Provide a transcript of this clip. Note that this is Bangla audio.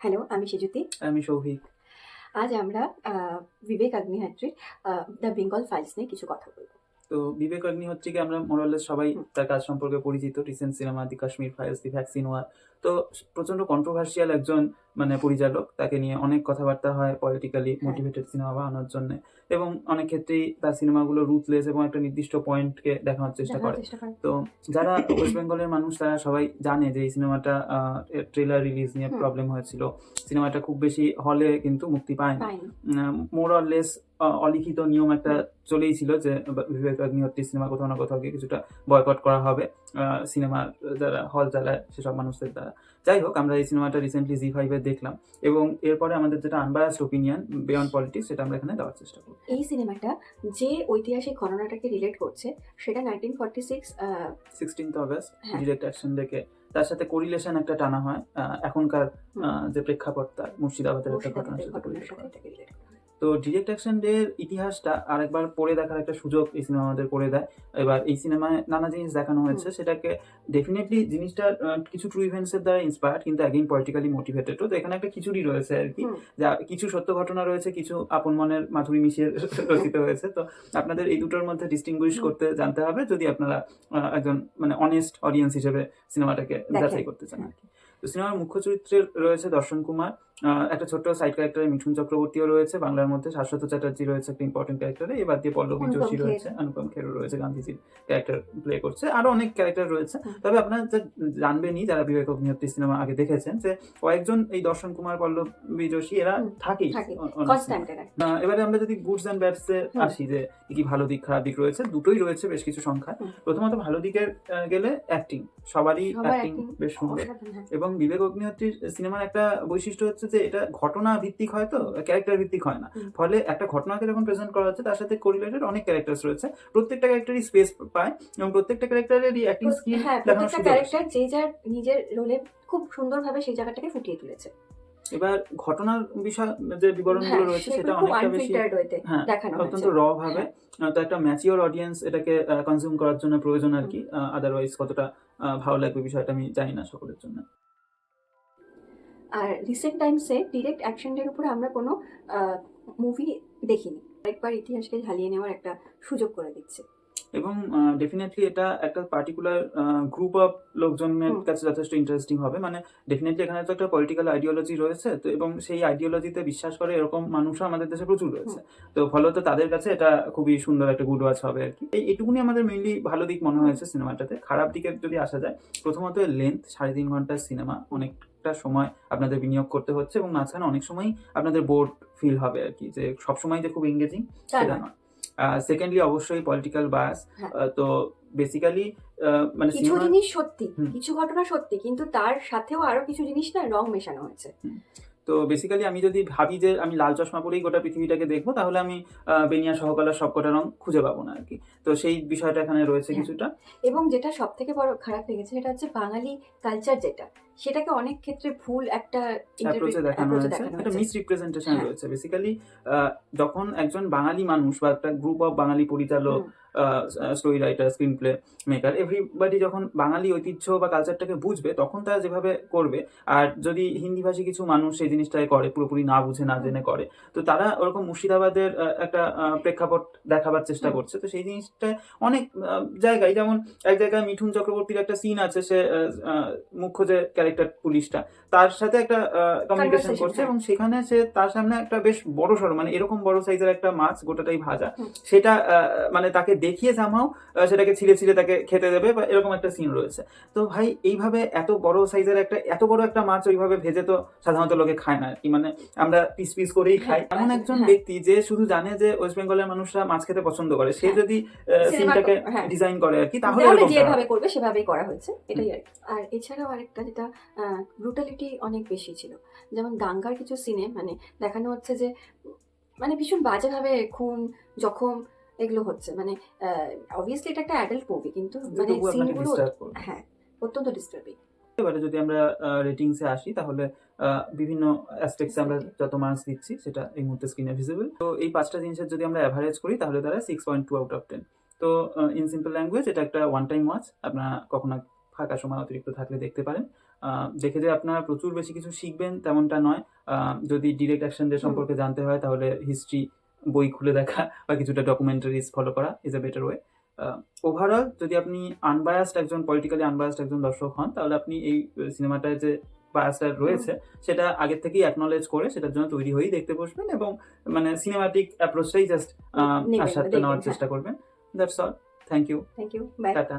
হ্যালো, আমি সেজুতি। আমি সৌভিক। আজ আমরা বিবেক অগ্নিহোত্রীর দ্য বেঙ্গল ফাইলস নিয়ে কিছু কথা বলব। তো বিবেক অগ্নিহোত্রীকে আমরা মোরালেস সবাই হুম, তার কাজ সম্পর্কে পরিচিত। রিসেন্ট সিনেমা দি কাশ্মীর ফাইলস, দি ভ্যাকসিন ওয়ার। তো প্রচন্ড কন্ট্রোভার্সিয়াল একজন পরিচালক। তাকে নিয়ে অনেক কথাবার্তা হয় পলিটিক্যালি হ্যাঁ, মোটিভেটেড সিনেমা বানানোর জন্য, এবং অনেক ক্ষেত্রেই তার সিনেমাগুলো রুথলেস এবং একটা নির্দিষ্ট পয়েন্টকে দেখানোর চেষ্টা দেখানোর করে। চেষ্টা করেন। তো যারা ওয়েস্ট বেঙ্গলের মানুষ তারা সবাই জানে যে এই সিনেমাটা ট্রেলার রিলিজ নিয়ে হুম, প্রবলেম হয়েছিল। সিনেমাটা খুব বেশি হলে কিন্তু মুক্তি পায়নি। পাইনি। মোর অর লেস অলিখিত নিয়ম একটা হুম, চলেই ছিল যে বিবেক অগ্নিহোত্রী সিনেমা কোথাও না কোথাও গিয়ে কিছুটা বয়কট করা হবে সিনেমার যারা হল চালায় সেসব মানুষদের দ্বারা। যাই হোক, আমরা এই সিনেমাটা রিসেন্টলি জি5-এ দেখলাম, এবং এরপরে আমাদের যেটা আনবায়াসড ওপিনিয়ন বিয়ন্ড পলিটিক্স সেটা আমরা এখানে দেওয়ার চেষ্টা করব। এই সিনেমাটা যে ঐতিহাসিক ঘটনাটাকে রিলেট করছে সেটা 1946। 16th অগস্ট হ্যাঁ, ডিরেক্ট অ্যাকশন দেখে তার সাথে কোরিলেশন একটা টানা হয়। এখনকার হুম, যে প্রেক্ষাপট তার মুর্শিদাবাদের একটা ঘটনার মুর্শিদাবাদের সাথে ঘটনার রিলেট সাথে করা। এটাকে রিলেট করা হয়। তো ডিরেক্ট অ্যাকশন ডে এর ইতিহাসটা আরেকবার পড়ে দেখার একটা সুযোগ এই সিনেমা আমাদের করে দেয়। এবার এই সিনেমায় নানা জিনিস দেখানো হুম, হয়েছে, সেটাকে ডেফিনেটলি জিনিসটা কিছু ট্রু ইভেন্টস এর দ্বারা ইন্সপায়ার্ড, কিন্তু অ্যাগেইন পলিটিক্যালি মোটিভেটেড। তো এখানে একটা খিচুড়ি রয়েছে আর কি, হুম, যা কিছু সত্য ঘটনা রয়েছে, কিছু আপন মনের মাধুরী মিশিয়ে রচিত হয়েছে। তো আপনাদের এই দুটোর মধ্যে ডিস্টিংগুইশ হুম, করতে জানতে হবে যদি আপনারা একজন অনেস্ট অডিয়েন্স হিসেবে সিনেমাটাকে দেখেন। যাচাই করতে চান হ্যাঁ, আর কি। তো সিনেমার মুখ্য চরিত্রে রয়েছে দর্শন কুমার, একটা ছোট্ট সাইড ক্যারেক্টারে মিঠুন চক্রবর্তীও রয়েছে, বাংলার মধ্যে শাশ্বত চ্যাটার্জি রয়েছে একটা ইম্পর্টেন্ট ক্যারেক্টারে, এবার দিয়ে পল্লবী অনুপম যোশী খের। রয়েছে, অনুপম খেরও রয়েছে, গান্ধীজির ক্যারেক্টার প্লে করছে, আরো অনেক ক্যারেক্টার রয়েছে। হুম, তবে আপনারা জানবেনই যারা বিবেক অগ্নিহোত্রী সিনেমা আগে দেখেছেন, যে কয়েকজন এই দর্শন কুমার, পল্লবী যোশী এরা হুম, থাকেই থাকে অনেক কনস্ট্যান্ট সিনেমায়। এরা। এবারে আমরা যদি গুডস অ্যান্ড ব্যাডস এ হুম, আসি, যে কি কি ভালো দিক খারাপ দিক রয়েছে, দুটোই রয়েছে বেশ কিছু সংখ্যা। হুম, প্রথমত ভালো দিকের গেলে অ্যাক্টিং, সবারই সবার অ্যাক্টিং অ্যাক্টিং বেশ সুন্দর। অসাধারণ। হ্যাঁ, এবং বিবেক অগ্নিহোত্রীর সিনেমার একটা বৈশিষ্ট্য হচ্ছে যে এটা ঘটনা ভিত্তিক হয়, তো হুম, ক্যারেক্টার ভিত্তিক হয় না। হুম। ফলে একটা ঘটনাকে যখন প্রেজেন্ট করা হচ্ছে তার সাথে কোরিলেটেড অনেক ক্যারেক্টার্স রয়েছে, প্রত্যেকটা ক্যারেক্টারই স্পেস পায়, এবং প্রত্যেকটা ক্যারেক্টারেরই অ্যাক্টিং স্কিল হ্যাঁ, দেখানোর প্রত্যেকটা সুযোগ আসে। ক্যারেক্টার যে যার নিজের রোলে খুব সুন্দরভাবে সেই জায়গাটাকে ফুটিয়ে তুলেছে। এবার ঘটনার বিষয় যে বিবরণগুলো হ্যাঁ, রয়েছে সেটা সেগুলো খুব অনেকটা বেশি, আনফিল্টার্ড ওয়েতে হ্যাঁ, দেখানো অত্যন্ত হয়েছে। র ভাবে। হ্যাঁ, তো একটা ম্যাচিওর অডিয়েন্স এটাকে কনজিউম করার জন্য প্রয়োজন আর হুম। কি। আদারওয়াইজ কতটা ভালো লাগবে বিষয়টা আমি জানি না সকলের জন্য। আর রিসেন্ট টাইমসে ডিরেক্ট অ্যাকশনের উপরে আমরা কোনো মুভি দেখিনি। একবার ইতিহাসকে ঝালিয়ে নেওয়ার একটা সুযোগ করে দিচ্ছে। এবং ডেফিনেটলি এটা একটা পার্টিকুলার গ্রুপ অফ লোকজনের হুম, কাছে যথেষ্ট ইন্টারেস্টিং হবে। ডেফিনেটলি এখানে তো একটা পলিটিক্যাল আইডিওলজি রয়েছে, তো এবং সেই আইডিওলজিতে বিশ্বাস করে এরকম মানুষও আমাদের দেশে প্রচুর হুম, রয়েছে। তো ফলত তাদের কাছে এটা খুবই সুন্দর একটা গুড ওয়াচ হবে আর কি। এইটুকুনি আমাদের মেইনলি ভালো দিক মনে হুম, হয়েছে সিনেমাটাতে। খারাপ দিকে যদি আসা যায়, প্রথমত লেন্থ, 3.5 ঘন্টার সিনেমা, হুম, অনেকটা সময় আপনাদের বিনিয়োগ করতে হচ্ছে, এবং মাঝখানে অনেক সময়ই আপনাদের বোর্ড ফিল হবে আর কি, যে সবসময় যে খুব এঙ্গেজিং তা সেটা নয়। নয়। সেকেন্ডলি অবশ্যই পলিটিক্যাল বায়াস। হ্যাঁ, তো বেসিক্যালি কিছু সিনেমার, জিনিস সত্যি, হুম, কিছু ঘটনা সত্যি, কিন্তু তার সাথেও আরো কিছু জিনিস না রং মেশানো হয়েছে। হুম। তো বেসিক্যালি আমি যদি ভাবি যে আমি লাল চশমা পরেই গোটা পৃথিবীটাকে দেখবো, তাহলে আমি বেনিয়া সহকালার সবকটা রং খুঁজে পাবো না আরকি। তো সেই বিষয়টা এখানে রয়েছে হ্যাঁ, কিছুটা। এবং যেটা সবথেকে বড় খারাপ লেগেছে সেটা হচ্ছে বাঙালি কালচার যেটা, সেটাকে অনেক ক্ষেত্রে ভুল একটা অ্যাপ্রোচে দেখানো অ্যাপ্রোচে হয়েছে, দেখানো একটা হয়েছে। মিসরিপ্রেজেন্টেশন হ্যাঁ, রয়েছে। বেসিক্যালি যখন একজন বাঙালি মানুষ বা একটা গ্রুপ অফ বাঙালি পরিচালক, hmm, story writer, screenplay maker, everybody যখন বাঙালি ঐতিহ্য বা কালচারটাকে বুঝবে, তখন তারা যেভাবে করবে, আর যদি হিন্দিভাষী কিছু মানুষ সেই জিনিসটাকে করে পুরোপুরি না বুঝে না হুম, জেনে করে, তো তারা ওরকম মুর্শিদাবাদের একটা প্রেক্ষাপট দেখাবার চেষ্টা হুম, করছে। তো সেই জিনিসটা অনেক জায়গায়, যেমন এক জায়গায় মিঠুন চক্রবর্তীর একটা সিন আছে, সে মুখ্য যে ক্যারেক্টার পুলিশটা, তার সাথে একটা কমিউনিকেশন কনভারসেশন। করছে, হ্যাঁ, এবং সেখানে সে তার সামনে একটা বেশ বড়সড়, এরকম বড় সাইজের একটা মাছ গোটাটাই ভাজা, হুম, সেটা তাকে দেখিয়ে সামহাও সেটাকে ছিঁড়ে ছিঁড়ে তাকে খেতে দেবে, বা এরকম একটা সিন রয়েছে। তো ভাই, এইভাবে এত বড় সাইজের এত বড় একটা মাছ ওইভাবে ভেজে তো সাধারণত লোকে খায় না আর কি। আমরা পিস পিস করেই খাই। হ্যাঁ, এমন একজন হ্যাঁ, ব্যক্তি যে শুধু জানে যে ওয়েস্ট বেঙ্গলের মানুষরা মাছ খেতে পছন্দ করে, সে হ্যাঁ, যদি সিনেমা। সিনটাকে হ্যাঁ, ডিজাইন করে আর কি, তাহলে তাহলে এরকমটা যেভাবে হবে। করবে সেভাবেই করা হয়েছে, হুম, এটাই আর কি। আর এছাড়াও আরেকটা যেটা ব্রুটালিটি অনেক বেশি ছিল। যেমন দাঙ্গার কিছু সিনে দেখানো হচ্ছে যে ভীষণ বাজেভাবে খুন, জখম এগুলো হচ্ছে। অবভিয়াসলি এটা একটা অ্যাডাল্ট মুভি, কিন্তু যে তবু আপনাকে সিনগুলো ডিস্টার্ব করবে। হ্যাঁ, অত্যন্ত ডিস্টার্বিং। এবারে যদি আমরা রেটিংসে আসি, তাহলে বিভিন্ন অ্যাসপেক্টসে আমরা যত মার্কস দিচ্ছি সেটা এই মুহূর্তে স্ক্রিনে ভিজিবল। তো এই ৫টা জিনিসের যদি আমরা এভারেজ করি, তাহলে তারা 6.2 আউট অফ 10। তো ইন সিম্পল ল্যাঙ্গুয়েজ, এটা একটা ওয়ান টাইম ওয়াচ। আপনারা কখনো ফাঁকা সময় অতিরিক্ত থাকলে দেখতে পারেন। দেখে যে আপনারা প্রচুর বেশি কিছু শিখবেন তেমনটা নয়। যদি ডিরেক্ট অ্যাকশনদের সম্পর্কে জানতে হয় তাহলে হিস্ট্রি বই খুলে দেখা বা কিছুটা ডকুমেন্টারিজ ফলো করা is a better way. Overall যদি আপনি একজন পলিটিক্যালি আনবায়াসড একজন দর্শক হন, তাহলে আপনি এই সিনেমাটায় যে বায়াসটা রয়েছে সেটা আগের থেকেই অ্যাকনলেজ করে সেটার জন্য তৈরি হয়েই দেখতে বসবেন, এবং মানে সিনেমাটিক অ্যাপ্রোচটাই জাস্ট নেবেন, আস্বাদটা দেখবেন, নেওয়ার হ্যাঁ। চেষ্টা করবেন। That's all. Thank you. Thank you, bye. Tata.